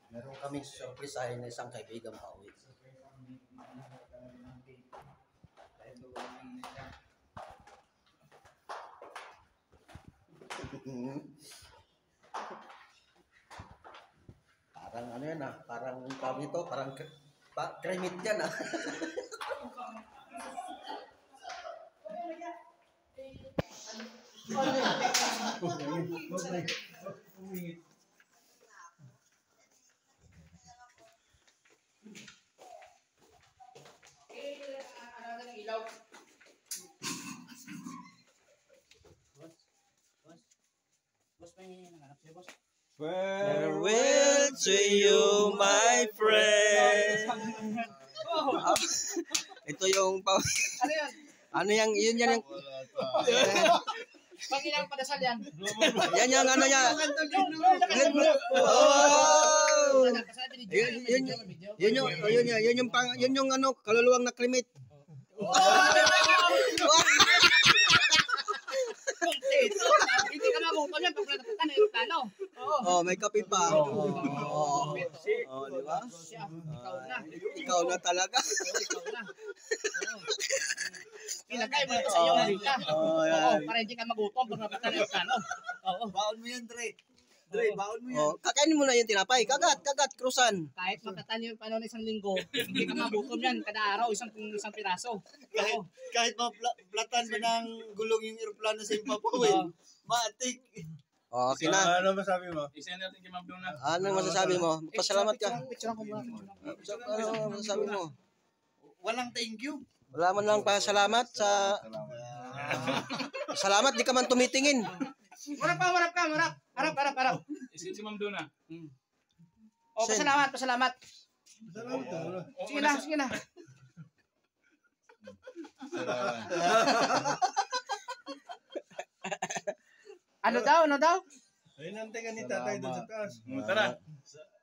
Meron kaming surprisahin na isang kaibigan pa uwi. Parang ano yan ah, parang tawag ito, parang kremit yan ah. Farewell to you, my friend. Ito yung Ano yan? ano yang yun yan yung Pag ilang padasal yan? yan yung ano niya. Oh! Yun yung ano kaluluwang na krimit. Hindi ka magutom yan pag natapatan na yung plano. Oh, may kape pa. Oh, di ba? Ikaw na talaga. Ikaw na. Ilagay mo sa iyo, Marika. Para hindi ka magutom pag natapatan na yung plano. Baon mo yan, Dre. Dre, baon mo yan. Oh, kakainin mo na yung tinapay. Kagat, krusan. Kahit makatan yung paano ng isang linggo, hindi ka magutom yan kada araw, isang piraso. Kahit maplatan mo ng gulong yung aeroplano sa impapawin. Matik. Oh, okay na. Ano masabi mo? Isend natin kay Ma'am Donna. Anong masasabi mo? Pasalamat ka. Picture ko muna. Ano masasabi mo? Walang thank you. Wala man lang pasalamat sa... Salamat, di ka man tumitingin. Harap. Harap. Isend si Ma'am Donna. O, pasalamat. Salamat. Sige na. Ano daw? Ay, nantay ka ni tatay doon sa taas. Tara.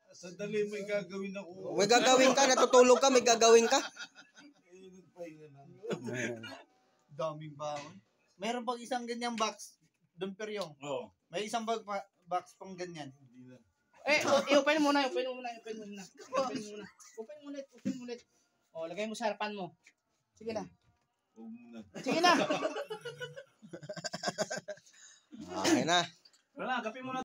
Sandali mo gagawin ako. May gagawin ka, natutulog ka, may gagawin ka. Daming baon. Meron pang isang ganyang box. Doon peryong. Oo. May isang box pang ganyan. I-open mo muna. Open mo ulit. O, lagay mo sa harapan mo. Sige na. Okay na. Wala, kape muna.